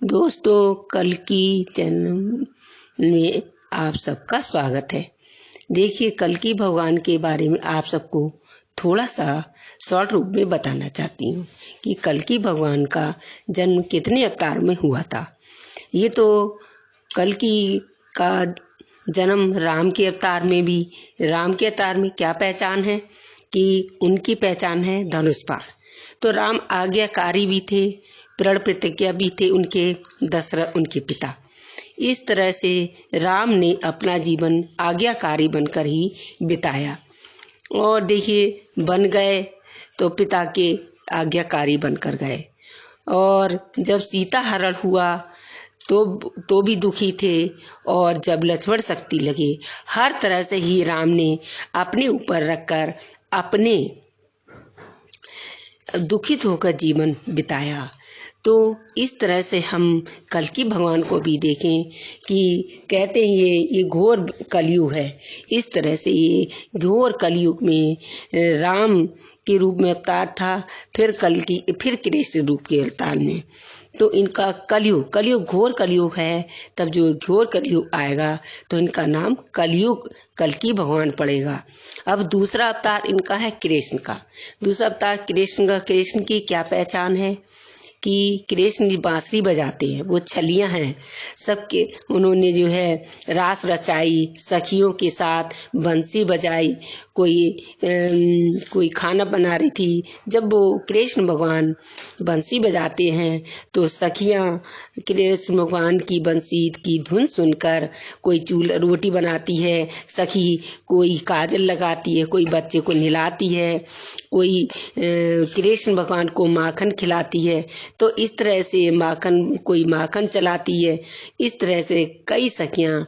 दोस्तों, कल की चैनल में आप सबका स्वागत है। देखिए, कल्कि भगवान के बारे में आप सबको थोड़ा सा शॉर्ट रूप में बताना चाहती हूँ कि कल्कि भगवान का जन्म कितने अवतार में हुआ था। ये तो कल्कि का जन्म राम के अवतार में भी। राम के अवतार में क्या पहचान है कि उनकी पहचान है धनुष बाण। तो राम आज्ञाकारी भी थे, प्रण प्रतिज्ञा भी थे उनके, दशरथ उनके पिता। इस तरह से राम ने अपना जीवन आज्ञाकारी बनकर ही बिताया। और देखिए, बन गए तो पिता के आज्ञाकारी बनकर गए। और जब सीता हरण हुआ तो भी दुखी थे। और जब लक्ष्मण शक्ति लगे, हर तरह से ही राम ने अपने ऊपर रखकर अपने दुखित होकर जीवन बिताया। तो इस तरह से हम कल्कि भगवान को भी देखें कि कहते हैं ये घोर कलयुग है। इस तरह से ये घोर कलयुग में राम के रूप में अवतार था, फिर कल्कि, फिर कृष्ण रूप के अवतार में। तो इनका कलयुग घोर कलयुग है। तब जो घोर कलयुग आएगा तो इनका नाम कलयुग कल्कि भगवान पड़ेगा। अब दूसरा अवतार इनका है कृष्ण का। दूसरा अवतार कृष्ण की क्या पहचान है कि कृष्ण बांसुरी बजाते हैं, वो छलियां हैं सबके। उन्होंने जो है रास रचाई, सखियों के साथ बंसी बजाई। कोई खाना बना रही थी, जब वो कृष्ण भगवान बंसी बजाते हैं तो सखियां कृष्ण भगवान की बंसी की धुन सुनकर कोई रोटी बनाती है सखी, कोई काजल लगाती है, कोई बच्चे को नहलाती है, कोई कृष्ण भगवान को माखन खिलाती है। तो इस तरह से कोई माखन चलाती है। इस तरह से कई सखियां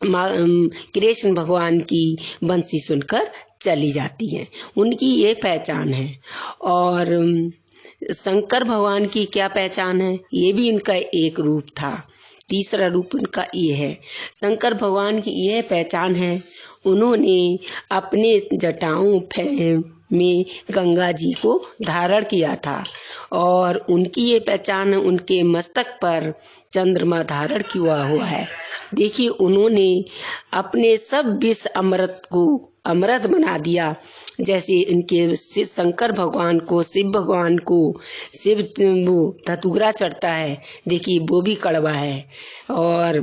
कृष्ण भगवान की बंसी सुनकर चली जाती हैं। उनकी ये पहचान है। और शंकर भगवान की क्या पहचान है? ये भी इनका एक रूप था। तीसरा रूप इनका ये है। शंकर भगवान की यह पहचान है, उन्होंने अपने जटाओं में गंगा जी को धारण किया था। और उनकी ये पहचान है, उनके मस्तक पर चंद्रमा धारण किया हुआ है। देखिए, उन्होंने अपने सब विष अमृत को अमृत बना दिया। जैसे इनके शंकर भगवान को, शिव भगवान को, शिव वो धतूरा चढ़ता है, देखिए वो भी कड़वा है। और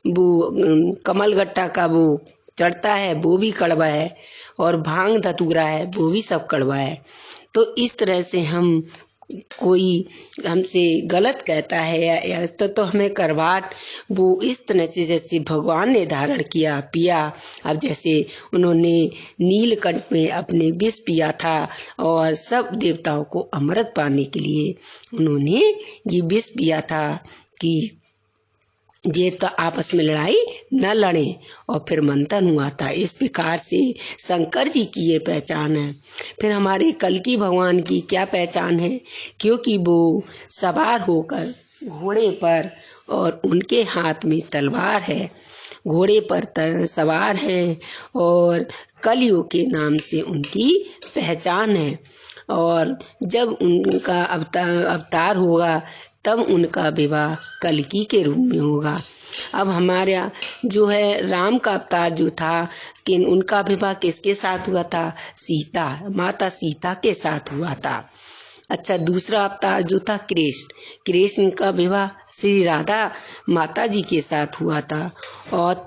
वो कमलगट्टा का वो चढ़ता है, वो भी कड़वा है। और भांग धतूरा है, वो भी सब कड़वा है। तो इस तरह से कोई हमसे गलत कहता है या तो हमें करवाट, वो इस तरह से जैसे भगवान ने धारण किया पिया। अब जैसे उन्होंने नीलकंठ में अपने विष पिया था और सब देवताओं को अमृत पाने के लिए उन्होंने ये विष पिया था कि ये तो आपस में लड़ाई न लड़े। और फिर मंथन हुआ था। इस प्रकार से शंकर जी की ये पहचान है। फिर हमारे कल्कि भगवान की क्या पहचान है? क्योंकि वो सवार होकर घोड़े पर, और उनके हाथ में तलवार है, घोड़े पर सवार है, और कलयुग के नाम से उनकी पहचान है। और जब उनका अवतार होगा तब उनका विवाह कल्कि के रूप में होगा। अब हमारा जो है राम का अवतार जो था, कि उनका विवाह किसके साथ हुआ था? माता सीता के साथ हुआ था। अच्छा, दूसरा अवतार जो था कृष्ण का विवाह श्री राधा माता जी के साथ हुआ था। और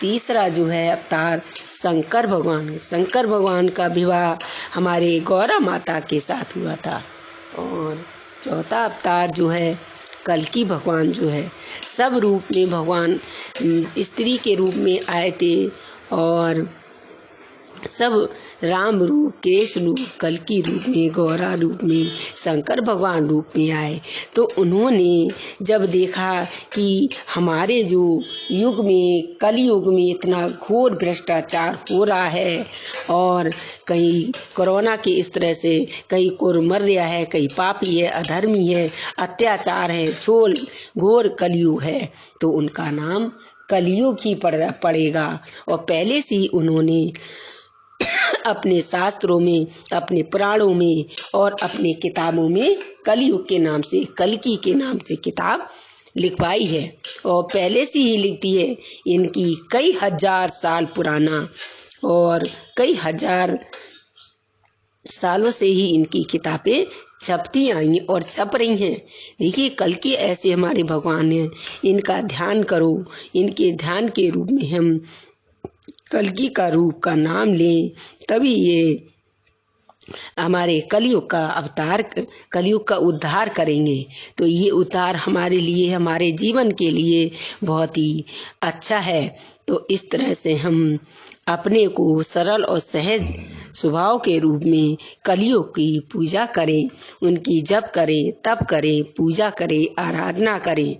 तीसरा जो है अवतार शंकर भगवान का विवाह हमारे गौरा माता के साथ हुआ था। और चौथा अवतार जो है कल्कि भगवान जो है, सब रूप में भगवान स्त्री के रूप में आए थे। और सब राम रूप, कृष्ण रूप, कल्कि रूप में, गौरा रूप में, शंकर भगवान रूप में आए। तो उन्होंने जब देखा कि हमारे जो युग में, कलयुग में इतना घोर भ्रष्टाचार हो रहा है, और कहीं कोरोना के इस तरह से कहीं कोई मर रहा है, कहीं पापी है, अधर्मी है, अत्याचार है, घोर कलयुग है, तो उनका नाम कलयुग ही पड़ेगा। और पहले से ही उन्होंने अपने शास्त्रों में, अपने पुराणों में और अपने किताबों में कलयुग के नाम से, कल्कि के नाम से किताब लिखवाई है और पहले से ही लिखती है। इनकी कई हजार साल पुराना और कई हजार सालों से ही इनकी किताबें छपती आई और छप रही हैं। देखिए कल्कि ऐसे हमारे भगवान हैं, इनका ध्यान करो। इनके ध्यान के रूप में हम कल्कि का रूप का नाम लें, तभी ये हमारे कलयुग का अवतार, कलयुग का उद्धार करेंगे। तो ये उद्धार हमारे लिए, हमारे जीवन के लिए बहुत ही अच्छा है। तो इस तरह से हम अपने को सरल और सहज स्वभाव के रूप में कलयुग की पूजा करें, उनकी जप करें, तप करें, पूजा करें, आराधना करें।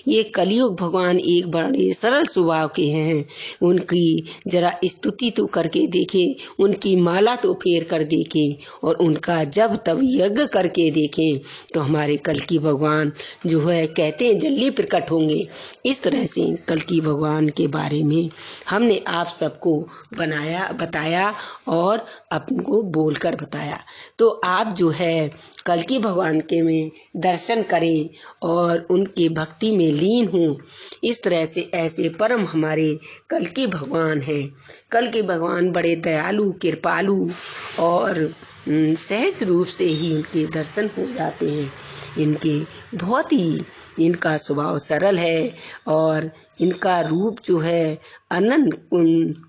ये कलयुग भगवान एक बड़े सरल स्वभाव के हैं। उनकी जरा स्तुति तो करके देखें, उनकी माला तो फेर कर देखें और उनका जब तब यज्ञ करके देखें, तो हमारे कल्कि भगवान जो है कहते हैं जल्दी प्रकट होंगे। इस तरह से कल्कि भगवान के बारे में हमने आप सबको बताया और अपनको बोलकर बताया। तो आप जो है कल्कि भगवान के में दर्शन करें और उनकी भक्ति में लीन हों। इस तरह से ऐसे परम हमारे कल्कि भगवान हैं। कल्कि भगवान बड़े दयालु, कृपालु और सहज रूप से ही उनके दर्शन हो जाते हैं। इनके बहुत ही इनका स्वभाव सरल है और इनका रूप जो है अनंत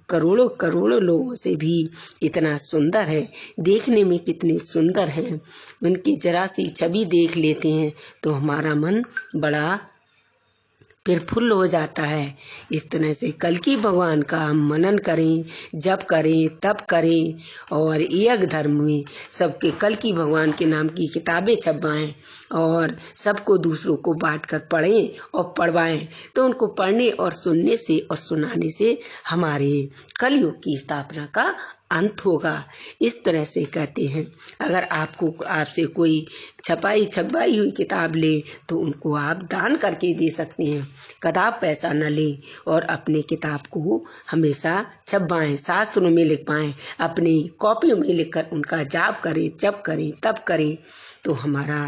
करोड़ों करोड़ों लोगों से भी इतना सुंदर है। देखने में कितने सुंदर हैं, उनकी जरा सी छवि देख लेते हैं तो हमारा मन बड़ा प्रफुल्ल हो जाता है। इस तरह से कल्कि भगवान का हम मनन करें, जप करें, तप करें और यज्ञ धर्म में सबके कल्कि भगवान के नाम की किताबें छपवाएं और सबको दूसरों को बांटकर पढ़ें और पढ़वाएं। तो उनको पढ़ने और सुनने से और सुनाने से हमारे कलयुग की स्थापना का अंत होगा। इस तरह से कहते हैं। अगर आपसे कोई छपाई हुई किताब ले तो उनको आप दान करके दे सकते हैं। कदाप पैसा न ले और अपने किताब को हमेशा छपवाएं, शास्त्रों में लिखवाएं, अपनी कॉपियों में लिखकर उनका जाप करें, जप करें, तप करें। तो हमारा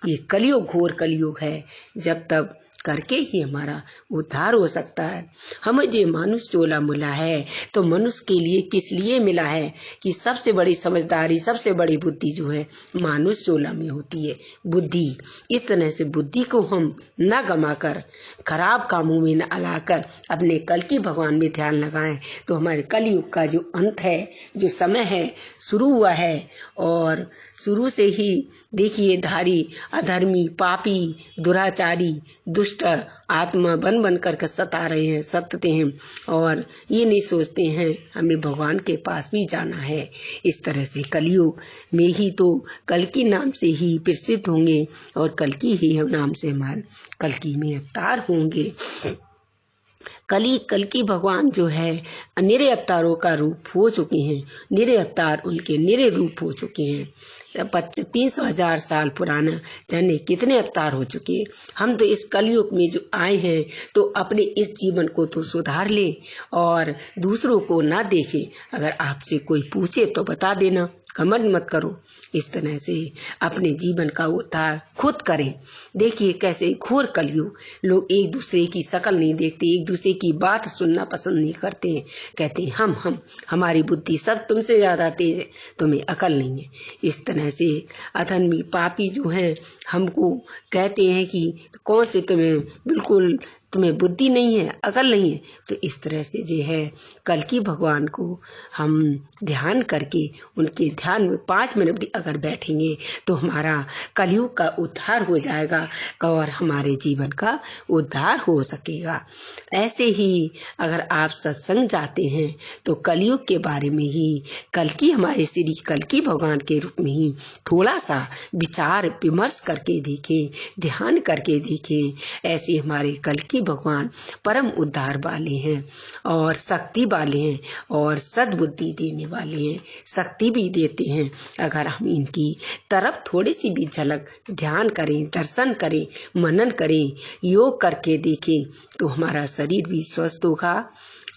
ये कलयुग घोर कलयुग है, जब तब करके ही हमारा उद्धार हो सकता है। हमें जो मानुष चोला मिला है तो मनुष्य के लिए किस लिए मिला है कि सबसे बड़ी समझदारी, सबसे बड़ी बुद्धि जो है मानुष चोला में होती है, बुद्धि। इस तरह से बुद्धि को हम न गमाकर, खराब कामों में न अलाकर अपने कल्कि भगवान में ध्यान लगाएं तो हमारे कलयुग का जो अंत है, जो समय है, शुरू हुआ है। और शुरू से ही देखिए धारी, अधर्मी, पापी, दुराचारी, दुष्ट आत्मा बन बन कर सता रहे हैं, सतते हैं और ये नहीं सोचते हैं हमें भगवान के पास भी जाना है। इस तरह से कलयुग में ही तो कल्कि नाम से ही प्रसिद्ध होंगे और कल्कि ही नाम से हमारे कल्कि में अवतार होंगे। कल्कि भगवान जो है निरे अवतारों का रूप हो चुके हैं, निरे अवतार उनके निरे रूप हो चुके हैं। 300,000 साल पुराना जाने कितने अवतार हो चुके हैं। हम तो इस कलयुग में जो आए हैं तो अपने इस जीवन को तो सुधार ले और दूसरों को ना देखे। अगर आपसे कोई पूछे तो बता देना, घमंड मत करो। इस तरह से अपने जीवन का उद्धार खुद करें। देखिए कैसे घोर कलयुग, लोग एक दूसरे की शक्ल नहीं देखते, एक दूसरे की बात सुनना पसंद नहीं करते हैं। कहते हैं हम हमारी बुद्धि सब तुमसे ज्यादा तेज है, तुम्हें अकल नहीं है। इस तरह से अधर्मी पापी जो हैं हमको कहते हैं कि कौन से तुम्हें बुद्धि नहीं है, अकल नहीं है। तो इस तरह से जो है कल्कि भगवान को हम ध्यान करके उनके ध्यान में 5 मिनट भी अगर बैठेंगे तो हमारा कलयुग का उद्धार हो जाएगा और हमारे जीवन का उद्धार हो सकेगा। ऐसे ही अगर आप सत्संग जाते हैं तो कलयुग के बारे में ही कल्कि, हमारे श्री कल्कि भगवान के रूप में ही थोड़ा सा विचार विमर्श करके देखें, ध्यान करके देखें। ऐसे हमारे कल्कि भगवान परम उद्धार वाले हैं और शक्ति वाले हैं और सद्बुद्धि देने वाले हैं, शक्ति भी देते हैं। अगर हम इनकी तरफ थोड़ी सी भी झलक ध्यान करें, दर्शन करें, मनन करें, योग करके देखें तो हमारा शरीर भी स्वस्थ होगा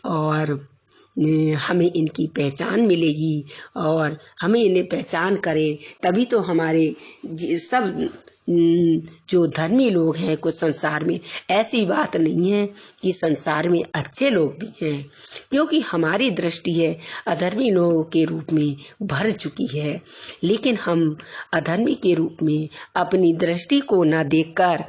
और हमें इनकी पहचान मिलेगी और हमें इन्हें पहचान करें तभी तो हमारे सब जो धर्मी लोग हैं कुछ संसार में, ऐसी बात नहीं है कि संसार में अच्छे लोग भी हैं, क्योंकि हमारी दृष्टि है अधर्मी लोगों के रूप में भर चुकी है। लेकिन हम अधर्मी के रूप में अपनी दृष्टि को न देखकर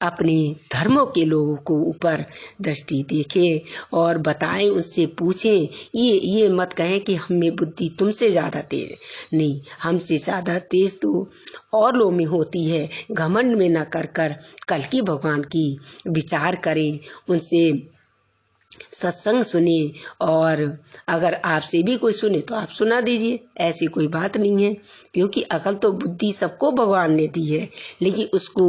अपने धर्मों के लोगों को ऊपर दृष्टि देखें और बताएं, उससे पूछें। ये मत कहें कि हमें बुद्धि तुमसे ज़्यादा तेज, नहीं, हमसे ज़्यादा तेज तो और लोगों में होती है। घमंड में न कर कल्कि भगवान की विचार करें, उनसे सत्संग सुने, और अगर आपसे भी कोई सुने तो आप सुना दीजिए, ऐसी कोई बात नहीं है, क्योंकि अकल तो बुद्धि सबको भगवान ने दी है, लेकिन उसको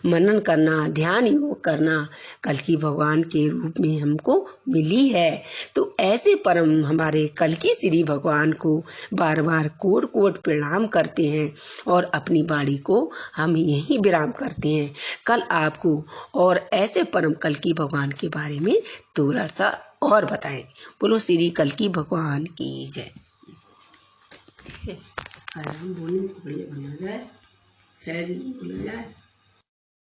मनन करना, ध्यान योग करना कल्कि भगवान के रूप में हमको मिली है। तो ऐसे परम हमारे कल्कि श्री भगवान को बार बार कोट कोट प्रणाम करते हैं और अपनी वाणी को हम यहीं विराम करते हैं। कल आपको और ऐसे परम कल्कि भगवान के बारे में थोड़ा सा और बताएं। बोलो श्री कल्कि भगवान की जय। ठीक है, हम बोलने को बढ़िया बना जाए, सहज बोला जाए।